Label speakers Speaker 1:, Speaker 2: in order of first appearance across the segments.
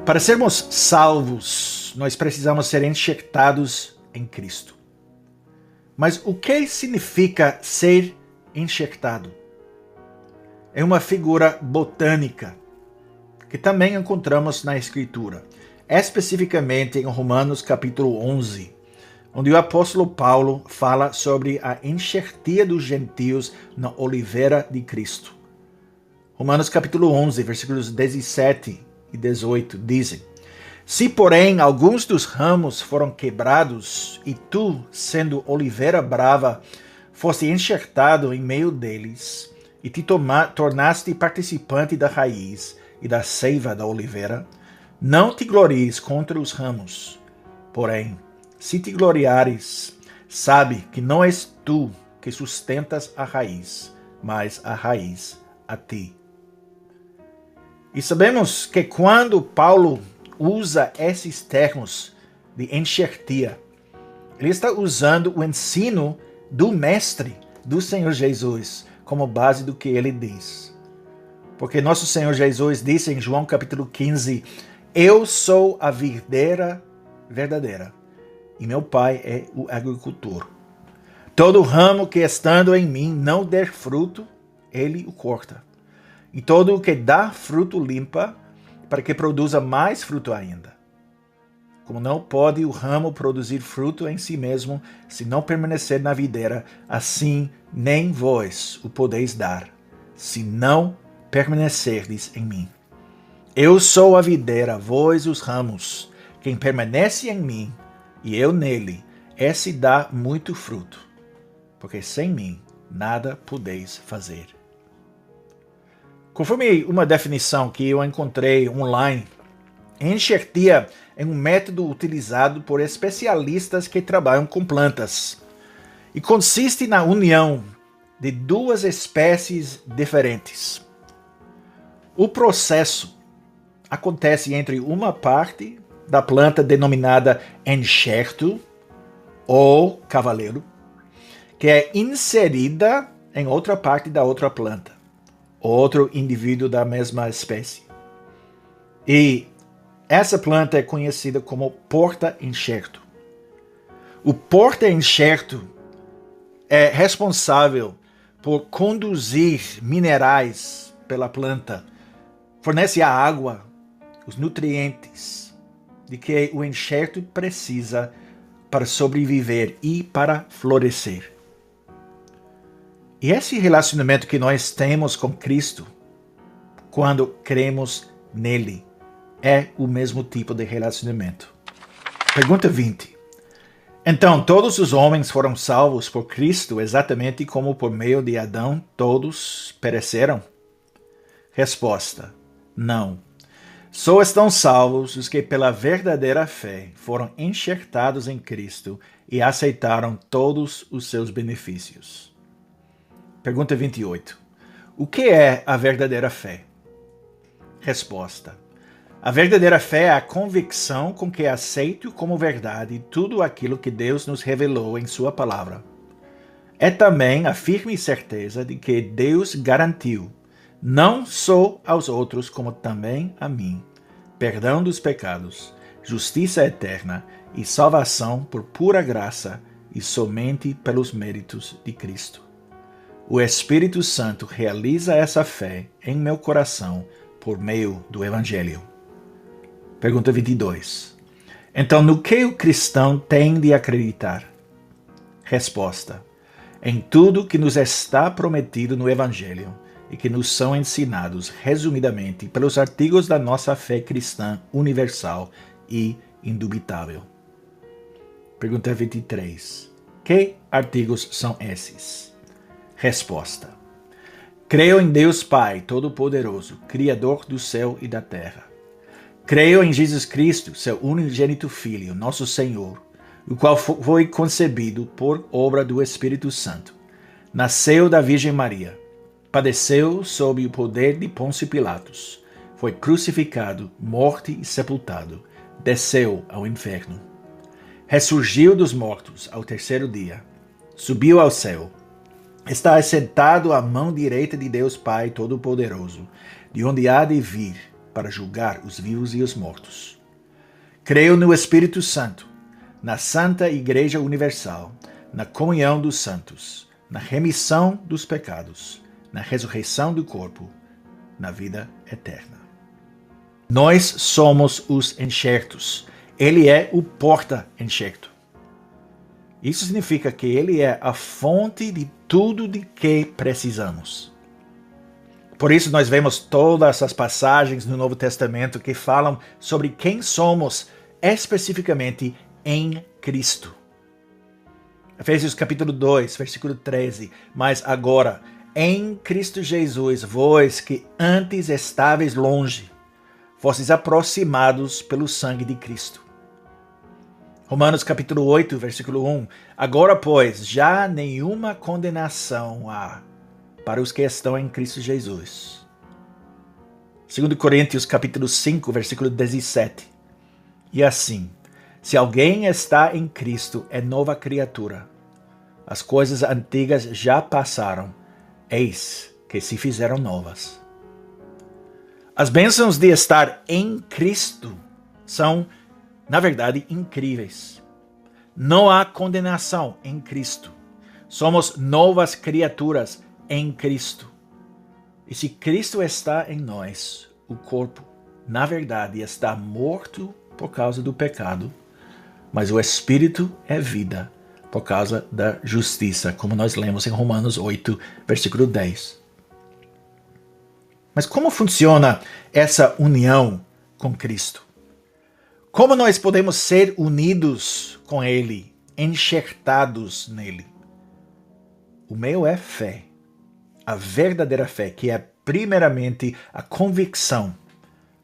Speaker 1: Para sermos salvos, nós precisamos ser enxertados em Cristo. Mas o que significa ser enxertado? É uma figura botânica que também encontramos na Escritura, especificamente em Romanos capítulo 11, onde o apóstolo Paulo fala sobre a enxertia dos gentios na oliveira de Cristo. Romanos capítulo 11, versículos 17 e 18 dizem: Se, porém, alguns dos ramos foram quebrados, e tu, sendo oliveira brava, foste enxertado em meio deles, e te tornaste participante da raiz e da seiva da oliveira, não te glories contra os ramos. Porém, se te gloriares, sabe que não és tu que sustentas a raiz, mas a raiz a ti. E sabemos que quando Paulo usa esses termos de enxertia, ele está usando o ensino do Mestre, do Senhor Jesus, como base do que ele diz. Porque nosso Senhor Jesus disse em João capítulo 15, Eu sou a videira verdadeira, e meu Pai é o agricultor. Todo ramo que estando em mim não der fruto, ele o corta. E todo o que dá fruto limpa, para que produza mais fruto ainda. Como não pode o ramo produzir fruto em si mesmo, se não permanecer na videira, assim nem vós o podeis dar, se não permanecerdes em mim. Eu sou a videira, vós os ramos. Quem permanece em mim, e eu nele, esse dá muito fruto, porque sem mim nada podeis fazer. Conforme uma definição que eu encontrei online, enxertia é um método utilizado por especialistas que trabalham com plantas e consiste na união de duas espécies diferentes. O processo acontece entre uma parte da planta denominada enxerto ou cavaleiro, que é inserida em outra parte da outra planta, outro indivíduo da mesma espécie. E essa planta é conhecida como porta-enxerto. O porta-enxerto é responsável por conduzir minerais pela planta, fornece a água, os nutrientes de que o enxerto precisa para sobreviver e para florescer. E esse relacionamento que nós temos com Cristo, quando cremos nele, é o mesmo tipo de relacionamento. Pergunta 20. Então, todos os homens foram salvos por Cristo, exatamente como por meio de Adão todos pereceram? Resposta: não. Só estão salvos os que pela verdadeira fé foram enxertados em Cristo e aceitaram todos os seus benefícios. Pergunta 28. O que é a verdadeira fé? Resposta: a verdadeira fé é a convicção com que aceito como verdade tudo aquilo que Deus nos revelou em sua palavra. É também a firme certeza de que Deus garantiu, não só aos outros, como também a mim, perdão dos pecados, justiça eterna e salvação por pura graça e somente pelos méritos de Cristo. O Espírito Santo realiza essa fé em meu coração por meio do Evangelho. Pergunta 22. Então, no que o cristão tem de acreditar? Resposta: em tudo que nos está prometido no Evangelho e que nos são ensinados resumidamente pelos artigos da nossa fé cristã universal e indubitável. Pergunta 23. Que artigos são esses? Resposta: creio em Deus Pai Todo-Poderoso, Criador do céu e da terra. Creio em Jesus Cristo, seu unigênito Filho, nosso Senhor, o qual foi concebido por obra do Espírito Santo. Nasceu da Virgem Maria, padeceu sob o poder de Pôncio Pilatos, foi crucificado, morto e sepultado, desceu ao inferno. Ressurgiu dos mortos ao terceiro dia, subiu ao céu, está assentado à mão direita de Deus Pai Todo-Poderoso, de onde há de vir para julgar os vivos e os mortos. Creio no Espírito Santo, na Santa Igreja Universal, na comunhão dos santos, na remissão dos pecados, na ressurreição do corpo, na vida eterna. Nós somos os enxertos. Ele é o porta-enxerto. Isso significa que ele é a fonte de tudo de que precisamos. Por isso nós vemos todas as passagens no Novo Testamento que falam sobre quem somos especificamente em Cristo. Efésios capítulo 2, versículo 13. Mas agora, em Cristo Jesus, vós que antes estáveis longe, fostes aproximados pelo sangue de Cristo. Romanos capítulo 8, versículo 1. Agora, pois, já nenhuma condenação há para os que estão em Cristo Jesus. 2 Coríntios capítulo 5, versículo 17. E assim, se alguém está em Cristo, é nova criatura. As coisas antigas já passaram, eis que se fizeram novas. As bênçãos de estar em Cristo são, na verdade, incríveis. Não há condenação em Cristo. Somos novas criaturas em Cristo. E se Cristo está em nós, o corpo, na verdade, está morto por causa do pecado, mas o Espírito é vida por causa da justiça, como nós lemos em Romanos 8, versículo 10. Mas como funciona essa união com Cristo? Como nós podemos ser unidos com Ele, enxertados nele? O meio é fé, a verdadeira fé, que é primeiramente a convicção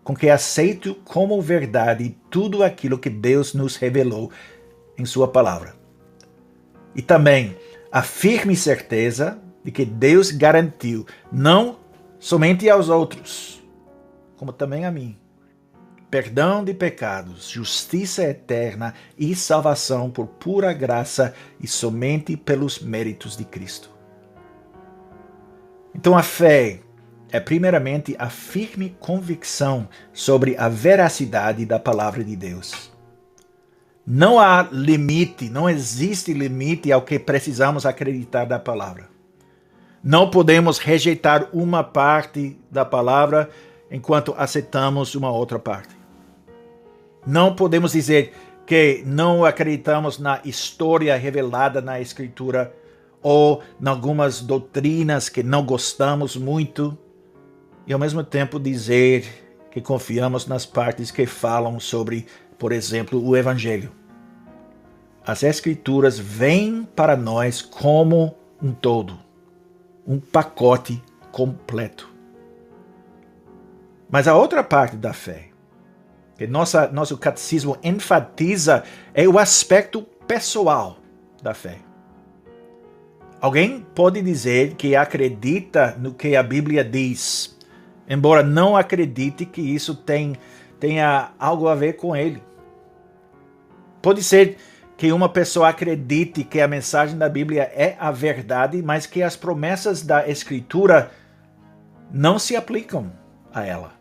Speaker 1: com que aceito como verdade tudo aquilo que Deus nos revelou em sua palavra. E também a firme certeza de que Deus garantiu não somente aos outros, como também a mim, perdão de pecados, justiça eterna e salvação por pura graça e somente pelos méritos de Cristo. Então a fé é primeiramente a firme convicção sobre a veracidade da palavra de Deus. Não há limite, não existe limite ao que precisamos acreditar da palavra. Não podemos rejeitar uma parte da palavra enquanto aceitamos uma outra parte. Não podemos dizer que não acreditamos na história revelada na Escritura ou em algumas doutrinas que não gostamos muito e ao mesmo tempo dizer que confiamos nas partes que falam sobre, por exemplo, o Evangelho. As Escrituras vêm para nós como um todo, um pacote completo. Mas a outra parte da fé, que nosso catecismo enfatiza, é o aspecto pessoal da fé. Alguém pode dizer que acredita no que a Bíblia diz, embora não acredite que isso tenha algo a ver com ele. Pode ser que uma pessoa acredite que a mensagem da Bíblia é a verdade, mas que as promessas da Escritura não se aplicam a ela.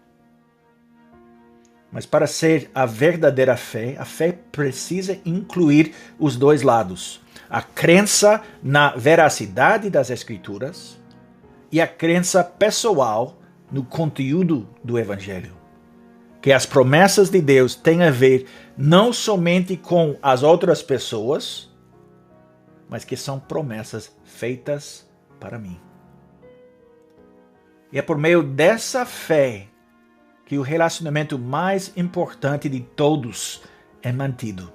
Speaker 1: Mas para ser a verdadeira fé, a fé precisa incluir os dois lados. A crença na veracidade das Escrituras e a crença pessoal no conteúdo do Evangelho. Que as promessas de Deus têm a ver não somente com as outras pessoas, mas que são promessas feitas para mim. E é por meio dessa fé que o relacionamento mais importante de todos é mantido.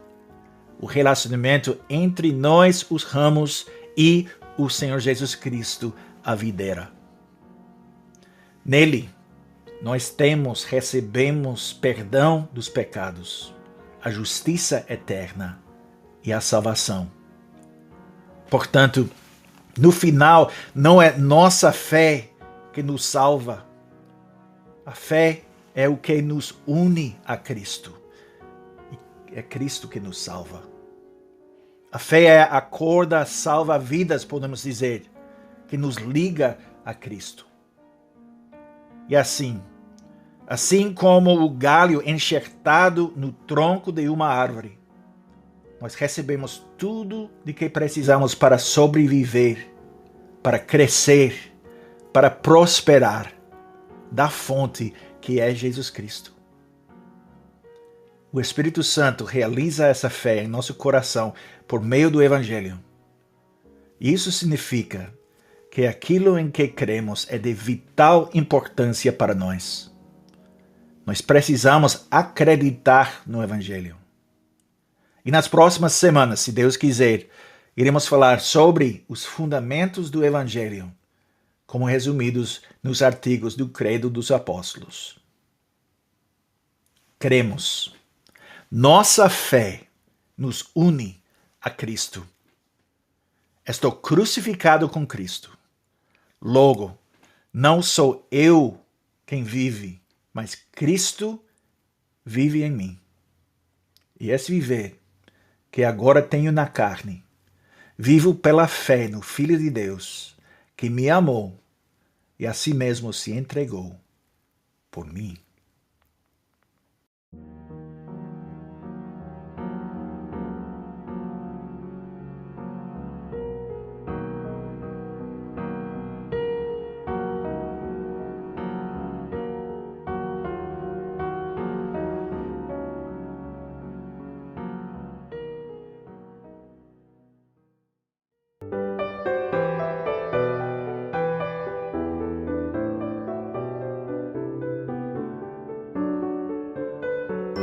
Speaker 1: O relacionamento entre nós, os ramos, e o Senhor Jesus Cristo, a videira. Nele, nós recebemos perdão dos pecados, a justiça eterna e a salvação. Portanto, no final, não é nossa fé que nos salva. A fé é o que nos une a Cristo. É Cristo que nos salva. A fé é a corda salva-vidas, podemos dizer, que nos liga a Cristo. E assim, Assim como o galho enxertado no tronco de uma árvore, nós recebemos tudo de que precisamos para sobreviver, para crescer, para prosperar, da fonte que é Jesus Cristo. O Espírito Santo realiza essa fé em nosso coração por meio do Evangelho. Isso significa que aquilo em que cremos é de vital importância para nós. Nós precisamos acreditar no Evangelho. E nas próximas semanas, se Deus quiser, iremos falar sobre os fundamentos do Evangelho, como resumidos nos artigos do Credo dos Apóstolos. Cremos. Nossa fé nos une a Cristo. Estou crucificado com Cristo. Logo, não sou eu quem vive, mas Cristo vive em mim. E esse viver que agora tenho na carne, vivo pela fé no Filho de Deus, que me amou e a si mesmo se entregou por mim.